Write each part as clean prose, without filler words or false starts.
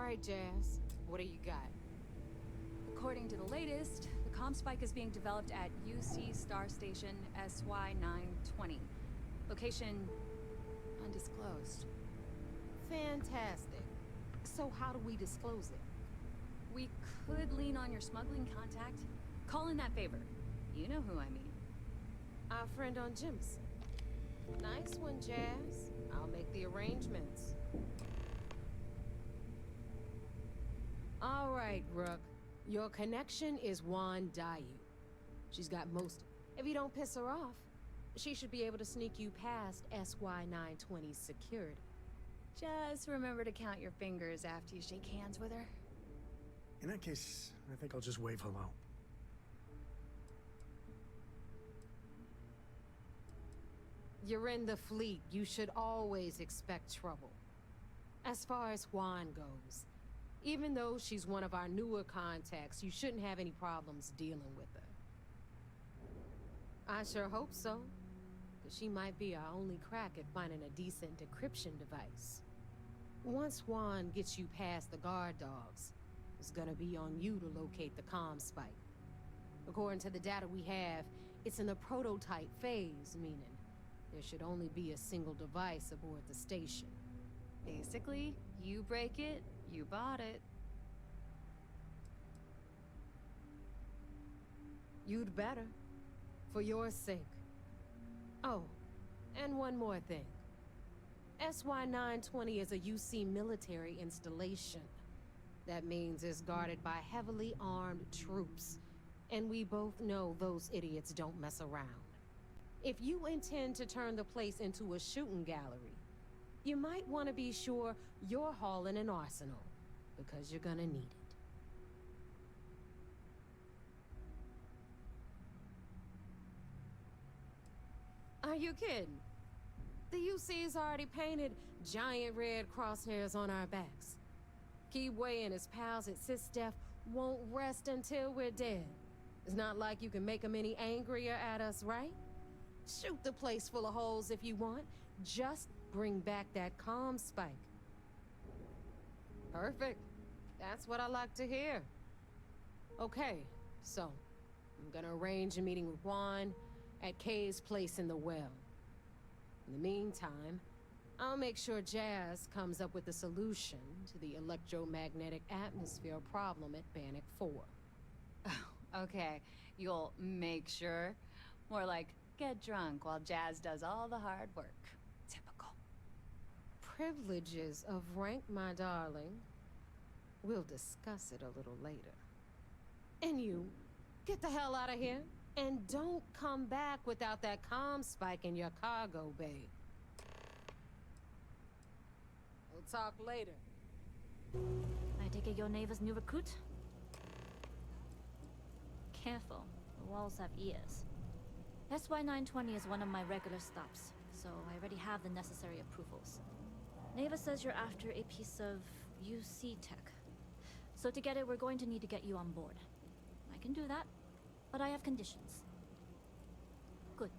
right, Jazz. What do you got? According to the latest, the comm spike is being developed at UC Star Station SY920. Location undisclosed. Fantastic. So how do we disclose it? We could lean on your smuggling contact. Call in that favor. You know who I mean. Our friend on Jim's. Nice one, Jazz. I'll make the arrangements. All right, Rook. Your connection is Huan Daiyu. She's got most... If you don't piss her off, she should be able to sneak you past SY920's security. Just remember to count your fingers after you shake hands with her. In that case, I think I'll just wave hello. You're in the fleet. You should always expect trouble. As far as Huan goes, even though she's one of our newer contacts, you shouldn't have any problems dealing with her. I sure hope so, because she might be our only crack at finding a decent decryption device. Once Huan gets you past the guard dogs, it's gonna be on you to locate the comm spike. According to the data we have, it's in the prototype phase, meaning there should only be a single device aboard the station. Basically, you break it, you bought it. You'd better. For your sake. Oh, and one more thing. SY920 is a UC military installation. That means it's guarded by heavily armed troops. And we both know those idiots don't mess around. If you intend to turn the place into a shooting gallery, you might want to be sure you're hauling an arsenal, because you're gonna need it. Are you kidding? The UC's already painted giant red crosshairs on our backs. Keyway and his pals at sysDef won't rest until we're dead. It's not like you can make them any angrier at us, right? Shoot the place full of holes if you want. Just bring back that comm spike. Perfect. That's what I like to hear. Okay, so I'm gonna arrange a meeting with Huan at Kay's place in the well. In the meantime, I'll make sure Jazz comes up with a solution to the electromagnetic atmosphere problem at Bannock 4. Oh, okay, you'll make sure. More like, get drunk while Jazz does all the hard work. Typical. Privileges of rank, my darling. We'll discuss it a little later. And you, get the hell out of here. And don't come back without that comm spike in your cargo bay. We'll talk later. I take it you're Naeva's new recruit? Careful, the walls have ears. SY920 is one of my regular stops, so I already have the necessary approvals. Naeva says you're after a piece of UC tech. So to get it, we're going to need to get you on board. I can do that, but I have conditions. Good.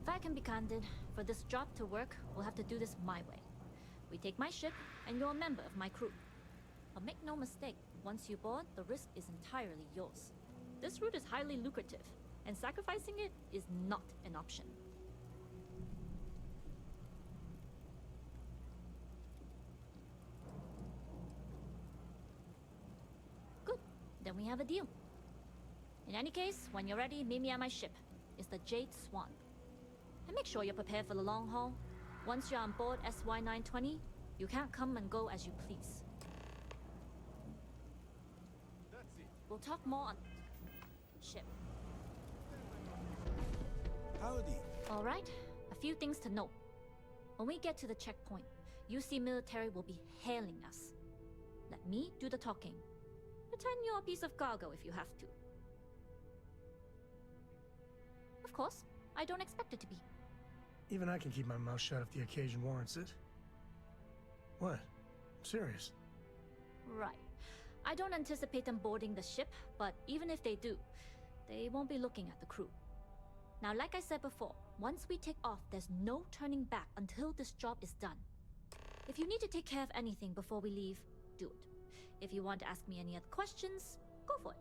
If I can be candid, for this job to work, we'll have to do this my way. We take my ship, and you're a member of my crew. But make no mistake, once you board, the risk is entirely yours. This route is highly lucrative, and sacrificing it is not an option. Good. Then we have a deal. In any case, when you're ready, meet me at my ship. It's the Jade Swan. And make sure you're prepared for the long haul. Once you're on board SY920, you can't come and go as you please. We'll talk more on ship. Howdy. All right, a few things to note. When we get to the checkpoint, UC military will be hailing us. Let me do the talking. Pretend you're a piece of cargo if you have to. Of course, I don't expect it to be. Even I can keep my mouth shut if the occasion warrants it. What? I'm serious. Right. I don't anticipate them boarding the ship, but even if they do, they won't be looking at the crew. Now, like I said before, once we take off, there's no turning back until this job is done. If you need to take care of anything before we leave, do it. If you want to ask me any other questions, go for it.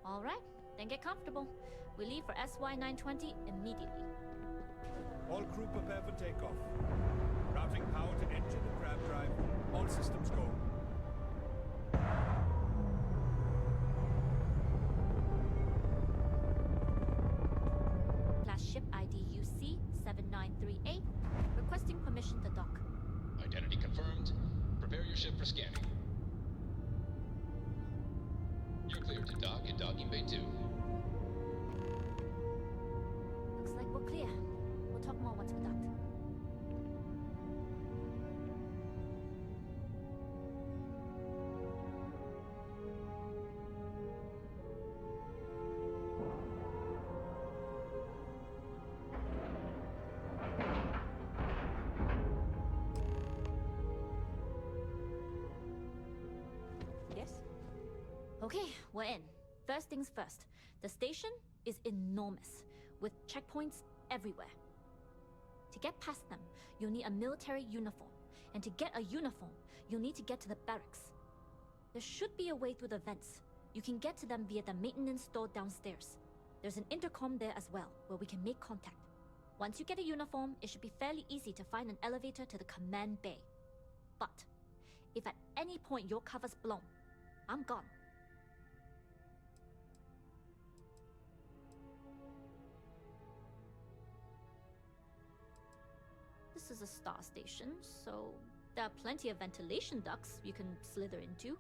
Alright, then get comfortable. We leave for SY-920 immediately. All crew prepare for takeoff. Routing power to engine and grab drive. All systems go. Class ship ID UC-7938. Requesting permission to dock. Identity confirmed. Prepare your ship for scanning. You're cleared to dock in docking bay 2. Looks like we're clear. We'll talk more once we're docked. Yes? Okay, we're in. First things first. The station is enormous, with checkpoints everywhere. To get past them, you'll need a military uniform. And to get a uniform, you'll need to get to the barracks. There should be a way through the vents. You can get to them via the maintenance store downstairs. There's an intercom there as well, where we can make contact. Once you get a uniform, it should be fairly easy to find an elevator to the command bay. But if at any point your cover's blown, I'm gone. This is a star station, so there are plenty of ventilation ducts you can slither into.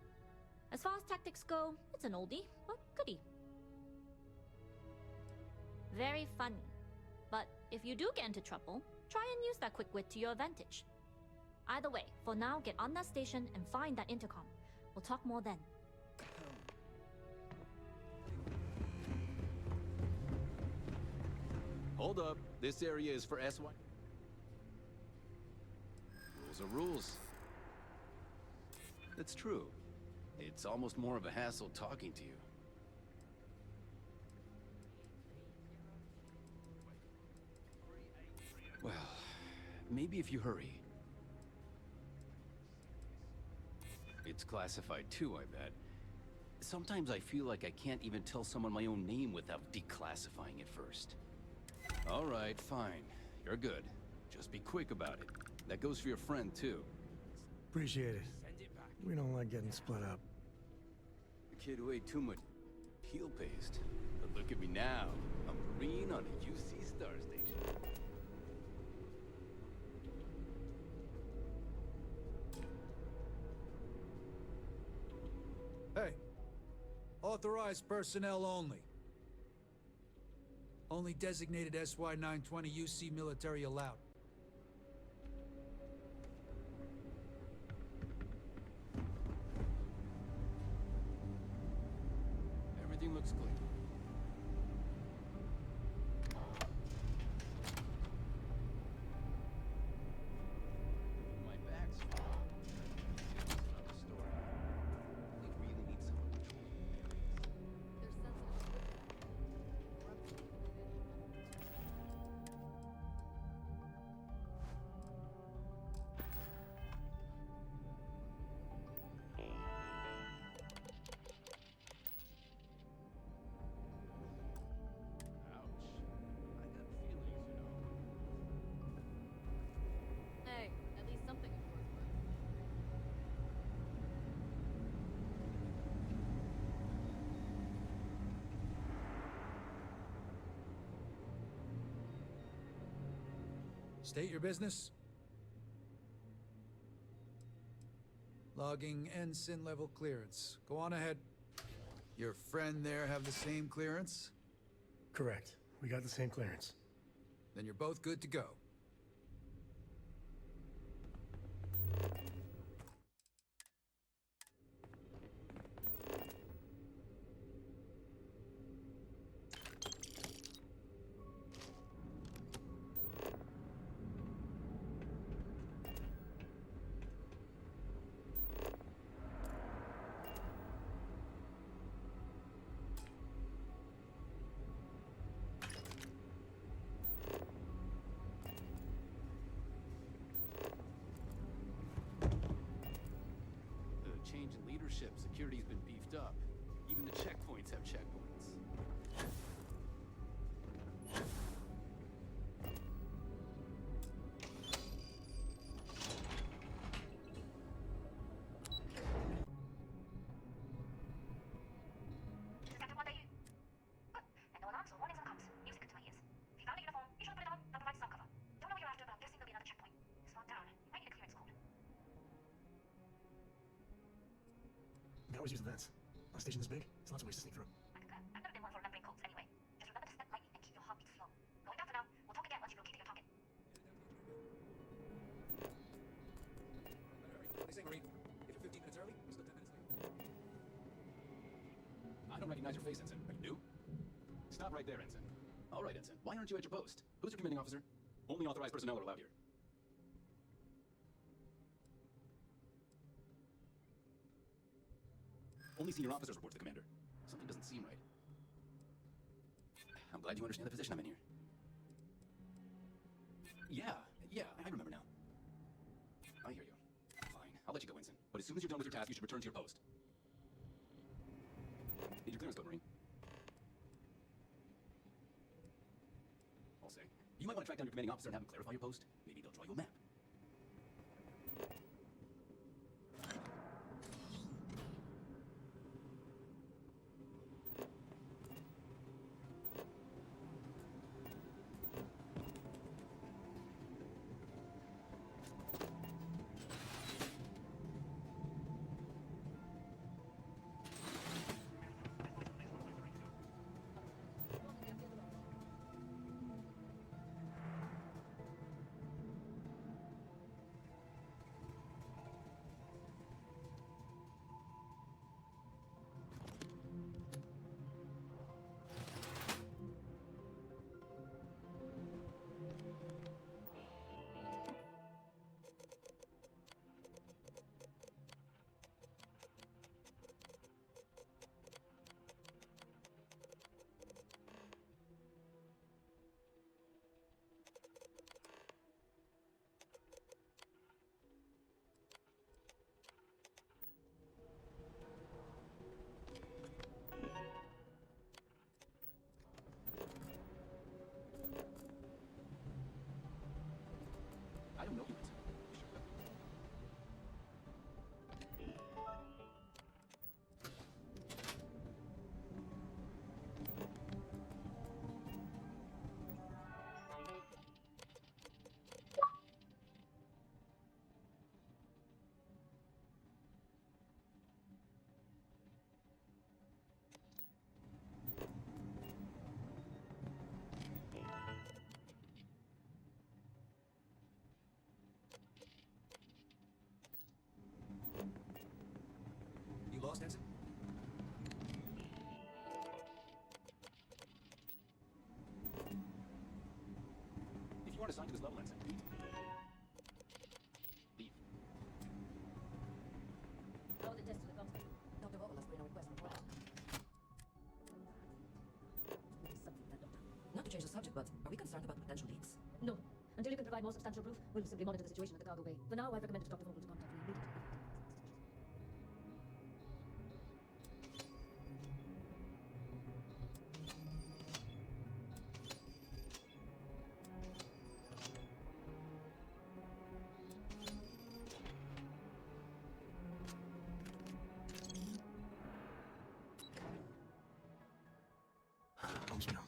As far as tactics go, it's an oldie, but goodie. Very funny. But if you do get into trouble, try and use that quick wit to your advantage. Either way, for now, get on that station and find that intercom. We'll talk more then. Hold up. This area is for SY. Rules are rules. That's true. It's almost more of a hassle talking to you. Well, maybe if you hurry. It's classified too, I bet. Sometimes I feel like I can't even tell someone my own name without declassifying it first. All right, fine. You're good. Just be quick about it. That goes for your friend, too. Appreciate it. We don't like getting split up. The kid who ate too much heel paste. But look at me now. A Marine on a UC star station. Hey. Authorized personnel only. Only designated SY-920 UC military allowed. Everything looks clear. My back's full. It's another story. They really need someone controlling the areas. Ouch. I got feelings, you know. Hey, at least something is worth. State your business. Logging Ensign level clearance. Go on ahead. Your friend there have the same clearance? Correct. We got the same clearance. Then you're both good to go. change in leadership, security's been beefed up. Even the checkpoints have checkpoints. This is Captain Huan Daiyu. Good. And no alarms or warnings on comms. Music to my ears. If you found a uniform, be sure to put it on. That provides some cover. Don't know what you're after, but I'm guessing there'll be another checkpoint. This far down. You might need a clearance code. We can always use the vents. On a station this big, there's lots of ways to sneak through. I concur. I've never been one for remembering codes anyway. Just remember to step lightly and keep your heartbeat slow. Going down for now. We'll talk again once you've located your target. They say, Marine, if you're 15 minutes early, you're still 10 minutes late. I don't recognize your face, Ensign. Are you new? Stop right there, Ensign. All right, Ensign. Why aren't you at your post? Who's your commanding officer? Only authorized personnel are allowed here. Only senior officers report to the commander. Something doesn't seem right. I'm glad you understand the position I'm in here. Yeah, I remember now. I hear you. Fine, I'll let you go, Ensign. But as soon as you're done with your task, you should return to your post. Need your clearance code, Marine. I'll say. You might want to track down your commanding officer and have him clarify your post. Maybe they'll draw you a map. I don't know you, Ensign. You sure will. You lost, Ensign? If you aren't assigned to this level, Ensign, leave. How are the tests to the comms? Dr. Vogel has put in a request for quiet. Something that, Doctor. Not to change the subject, but are we concerned about potential leaks? No. Until you can provide more substantial proof, we'll simply monitor the situation at the cargo bay. For now, I've recommended Dr. Vogel to contact you immediately. Home sweet home.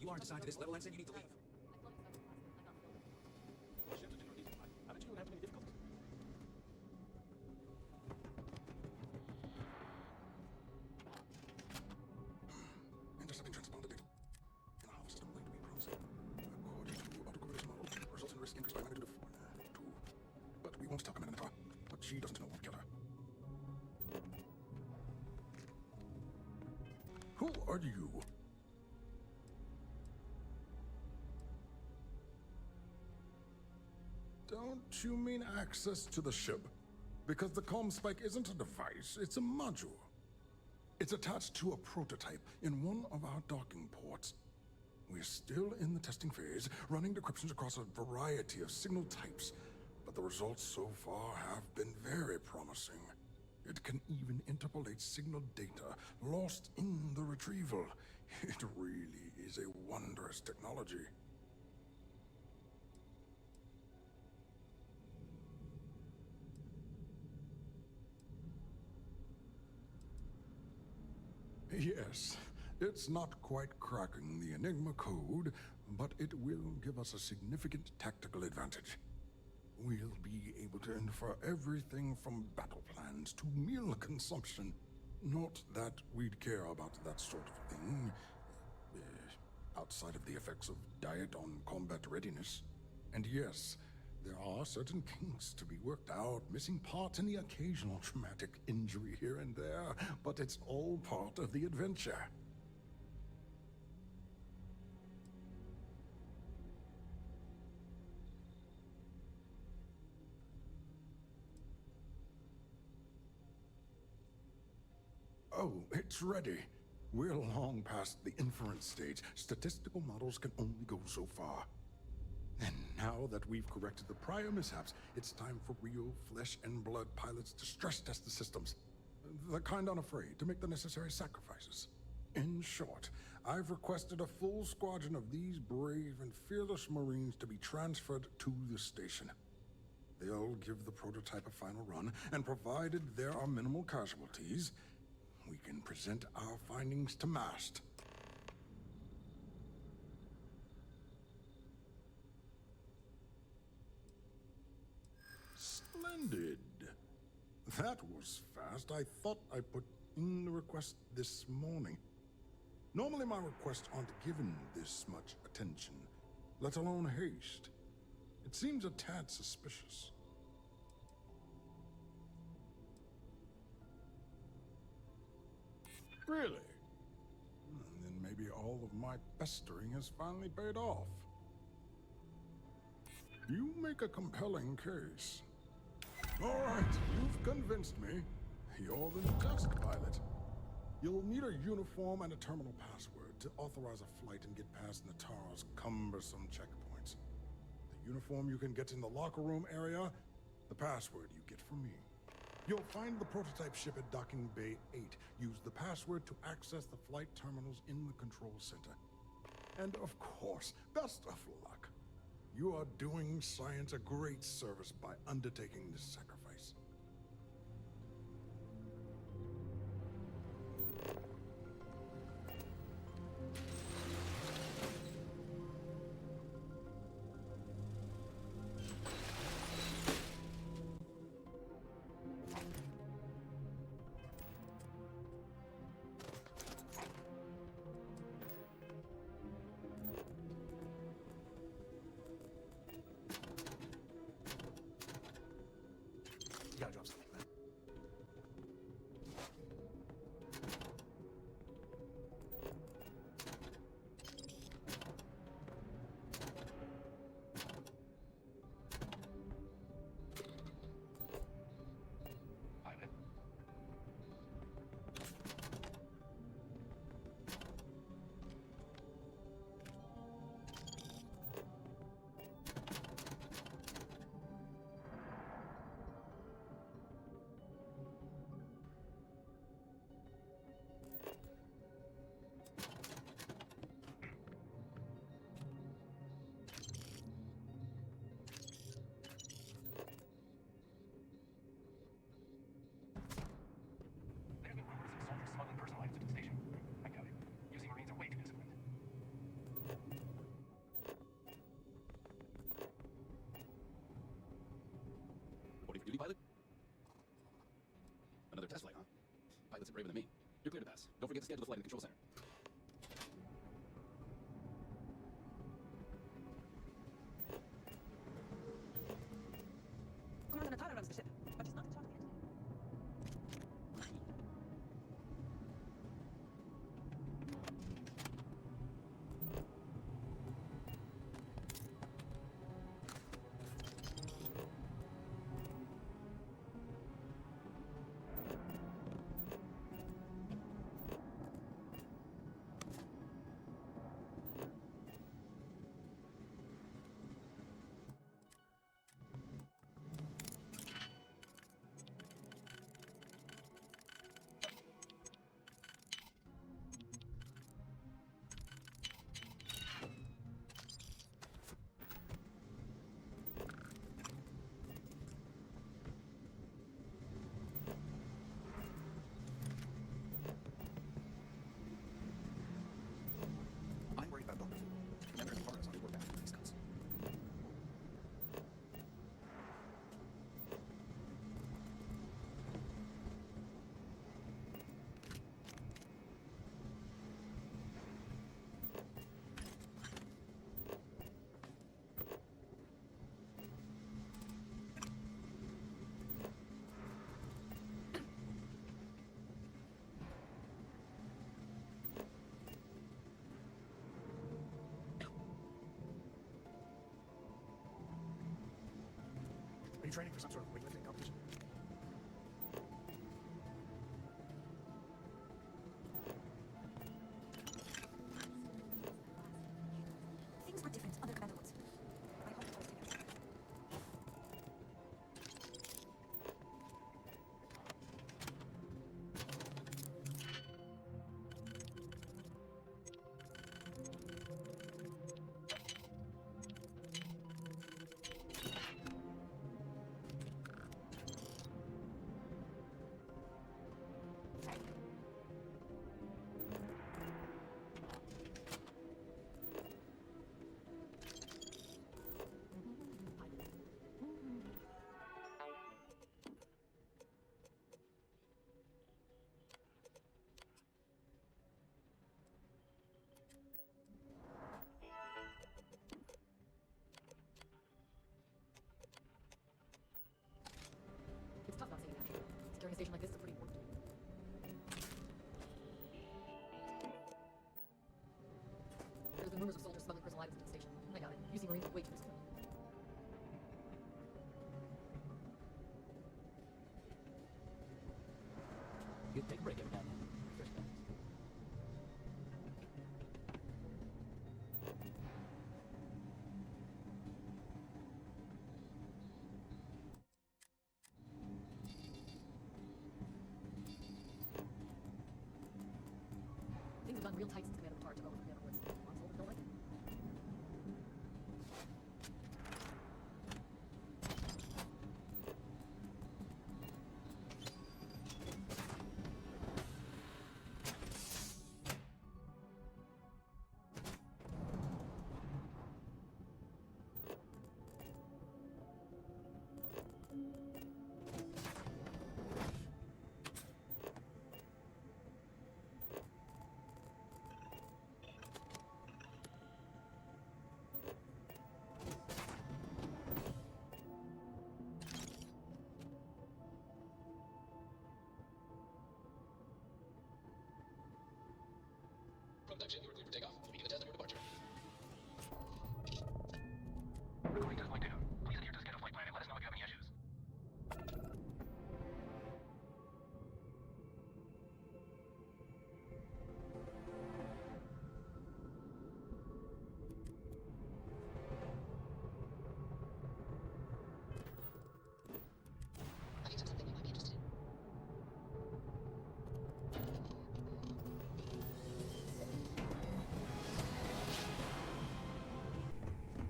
you aren't assigned to this level, Ensign, you need to leave. Haven't you had many difficulties? Intercepting transponder data. In a half system linked to be processed. According to autocorrelation model, results in risk increase by magnitude of 2. But we won't tell Commander Naeva. But she doesn't know what killed her. Who are you? Don't you mean access to the ship? Because the comm spike isn't a device, it's a module. It's attached to a prototype in one of our docking ports. We're still in the testing phase, running decryptions across a variety of signal types, but the results so far have been very promising. It can even interpolate signal data lost in the retrieval. It really is a wondrous technology. Yes, it's not quite cracking the Enigma code, but it will give us a significant tactical advantage. We'll be able to infer everything from battle plans to meal consumption. Not that we'd care about that sort of thing, outside of the effects of diet on combat readiness. And yes, there are certain kinks to be worked out, missing parts and the occasional traumatic injury here and there, but it's all part of the adventure. Oh, it's ready. We're long past the inference stage. Statistical models can only go so far. And now that we've corrected the prior mishaps, it's time for real flesh and blood pilots to stress test the systems. The kind unafraid to make the necessary sacrifices. In short, I've requested a full squadron of these brave and fearless Marines to be transferred to the station. They'll give the prototype a final run, and provided there are minimal casualties, we can present our findings to Mast. Splendid. That was fast. I thought I put in the request this morning. Normally my requests aren't given this much attention, let alone haste. It seems a tad suspicious. Really? Then maybe all of my pestering has finally paid off. You make a compelling case. All right, you've convinced me. You're the new task pilot. You'll need a uniform and a terminal password to authorize a flight and get past Natara's cumbersome checkpoints. The uniform you can get in the locker room area, the password you get from me. You'll find the prototype ship at Docking Bay 8. Use the password to access the flight terminals in the control center. And of course, best of luck. You are doing science a great service by undertaking this sacrifice. braver than me. You're clear to pass. Don't forget to schedule the flight in the control center. Commander Natara runs the ship, but she's not in charge of the engineering. I'm worried about Dr. Fu. Commander and partners on the warpath for these cuts. Are you training for some sort of weightlifting competition? Things were different under Commander Woods. I hope it goes together. It's tough not seeing it. Securing a station like this is a pretty important duty. There's been rumors of soldiers smuggling personal items into the station. I doubt it. UC Marines are way too disciplined. You take a break every now and then. Refresh that. Things have gotten real tight since Commander Natara took over Commander Woods. Lots of soldiers don't like it. Prototype ship, you are cleared for takeoff. Begin the test on your departure. Recording test flight data. Please adhere to the scheduled flight plan and let us know if you have any issues. I think something you might be interested in.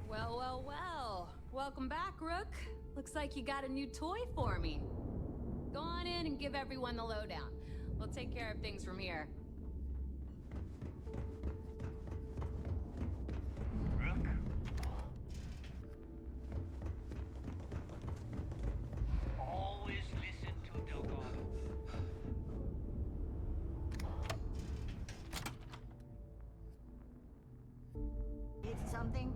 Well, well, well. Welcome back, Rook. Looks like you got a new toy for me. Go on in and give everyone the lowdown. We'll take care of things from here. Always listen to Delgado. something?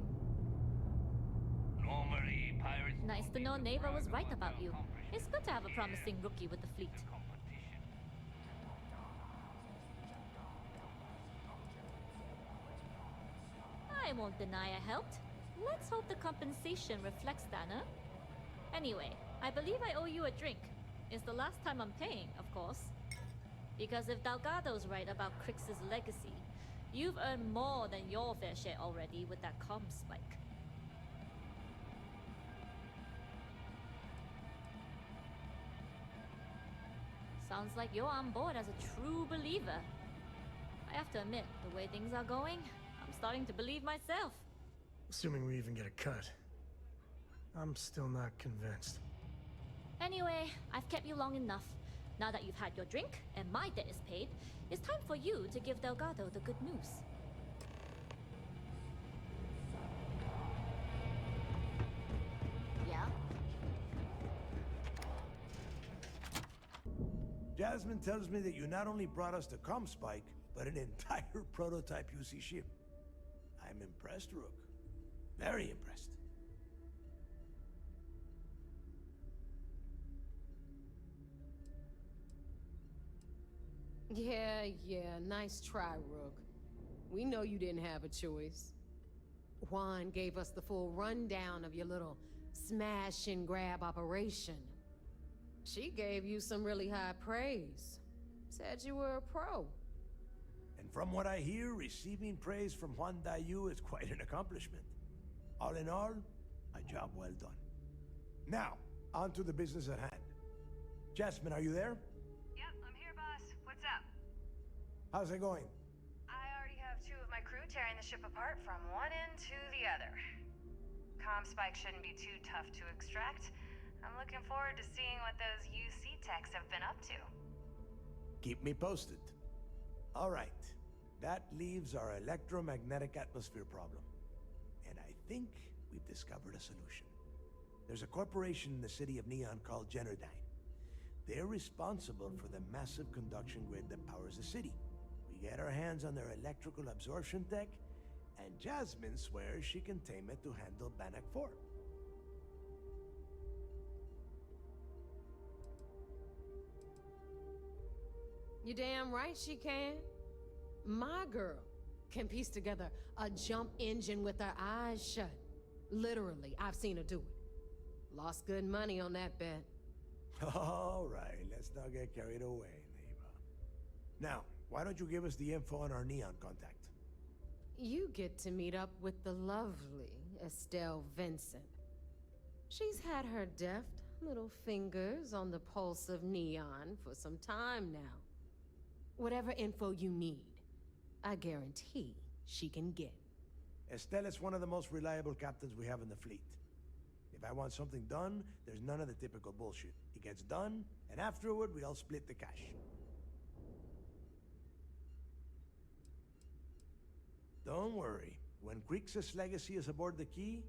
Normally, pirates. Nice to know Naeva was right about you. It's good to have a promising rookie with the fleet. I won't deny I helped. Let's hope the compensation reflects that, huh? Anyway, I believe I owe you a drink. It's the last time I'm paying, of course. Because if Delgado's right about Crix's legacy, you've earned more than your fair share already with that comm spike. Sounds like you're on board as a true believer. I have to admit, the way things are going, I'm starting to believe myself. Assuming we even get a cut. I'm still not convinced. Anyway, I've kept you long enough. Now that you've had your drink, and my debt is paid, it's time for you to give Delgado the good news. Yeah? Jasmine tells me that you not only brought us the comm spike, but an entire prototype UC ship. I'm impressed, Rook. Very impressed. Yeah, nice try, Rook. We know you didn't have a choice. Huan gave us the full rundown of your little smash and grab operation. She gave you some really high praise. Said you were a pro. And from what I hear, receiving praise from Huan Daiyu is quite an accomplishment. All in all, a job well done. Now, on to the business at hand. Jasmine, are you there? Yep, I'm here, boss. What's up? How's it going? I already have 2 of my crew tearing the ship apart from one end to the other. Comm spike shouldn't be too tough to extract. I'm looking forward to seeing what those UC techs have been up to. Keep me posted. All right. That leaves our electromagnetic atmosphere problem. And I think we've discovered a solution. There's a corporation in the city of Neon called Generdyne. They're responsible for the massive conduction grid that powers the city. We get our hands on their electrical absorption tech, and Jasmine swears she can tame it to handle Bannock 4. You damn right she can. My girl can piece together a jump engine with her eyes shut. Literally, I've seen her do it. Lost good money on that bet. All right, let's not get carried away, Naeva. Now, why don't you give us the info on our Neon contact? You get to meet up with the lovely Estelle Vincent. She's had her deft little fingers on the pulse of Neon for some time now. Whatever info you need, I guarantee she can get. Estelle is one of the most reliable captains we have in the fleet. If I want something done, there's none of the typical bullshit. It gets done, and afterward, we all split the cash. Don't worry. When Crix's legacy is aboard the Key,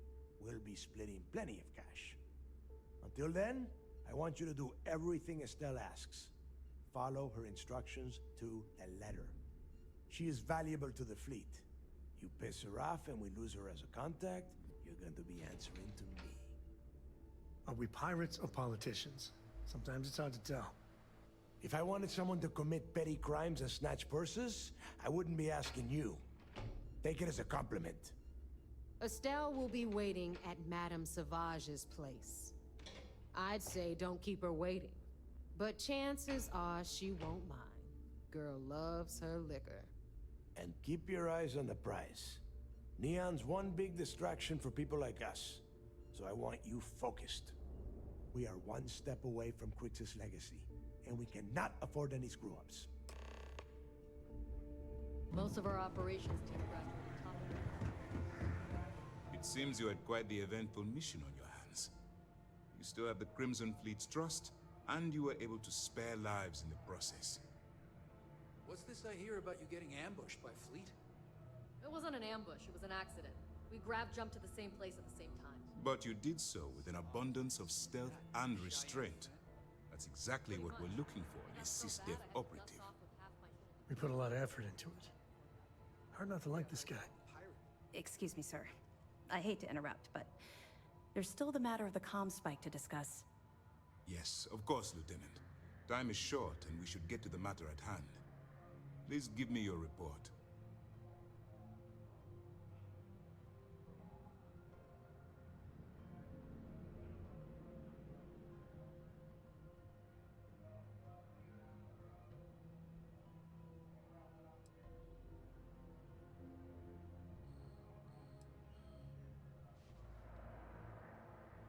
we'll be splitting plenty of cash. Until then, I want you to do everything Estelle asks. Follow her instructions to the letter. She is valuable to the fleet. You piss her off and we lose her as a contact, you're going to be answering to me. Are we pirates or politicians? Sometimes it's hard to tell. If I wanted someone to commit petty crimes and snatch purses, I wouldn't be asking you. Take it as a compliment. Estelle will be waiting at Madame Sauvage's place. I'd say don't keep her waiting. But chances are she won't mind. Girl loves her liquor. And keep your eyes on the prize. Neon's one big distraction for people like us. So I want you focused. We are one step away from Crix's legacy, and we cannot afford any screw-ups. Most of our operations team graduated top of It seems you had quite the eventful mission on your hands. You still have the Crimson Fleet's trust, and you were able to spare lives in the process. What's this I hear about you getting ambushed by Fleet? It wasn't an ambush, it was an accident. We jumped to the same place at the same time. But you did so with an abundance of stealth and restraint. That's exactly what we're looking for in a sysDef operative. We put a lot of effort into it. Hard not to like this guy. Excuse me, sir. I hate to interrupt, but there's still the matter of the comm spike to discuss. Yes, of course, Lieutenant. Time is short, and we should get to the matter at hand. Please give me your report.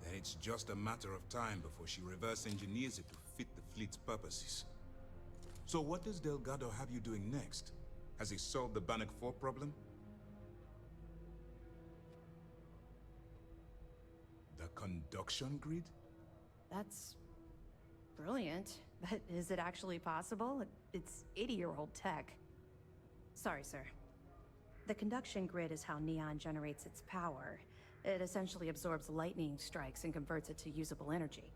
Then it's just a matter of time before she reverse engineers it to fit the fleet's purposes. So what does Delgado have you doing next? Has he solved the Bannock 4 problem? The conduction grid? That's brilliant, but is it actually possible? It's 80-year-old tech. Sorry, sir. The conduction grid is how Neon generates its power. It essentially absorbs lightning strikes and converts it to usable energy.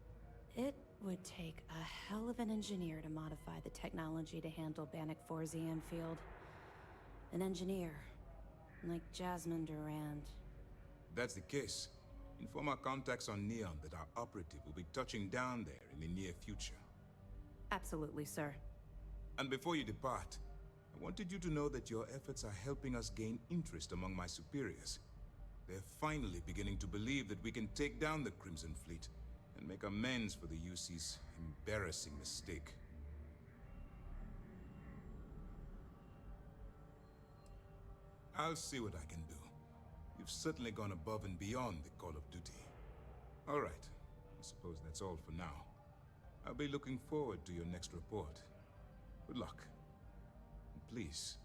It would take a hell of an engineer to modify the technology to handle Bannock 4's EM field. An engineer, like Jasmine Durand. That's the case. Inform our contacts on Neon that our operative will be touching down there in the near future. Absolutely, sir. And before you depart, I wanted you to know that your efforts are helping us gain interest among my superiors. They're finally beginning to believe that we can take down the Crimson Fleet and make amends for the UC's embarrassing mistake. I'll see what I can do. You've certainly gone above and beyond the call of duty. All right. I suppose that's all for now. I'll be looking forward to your next report. Good luck. And please,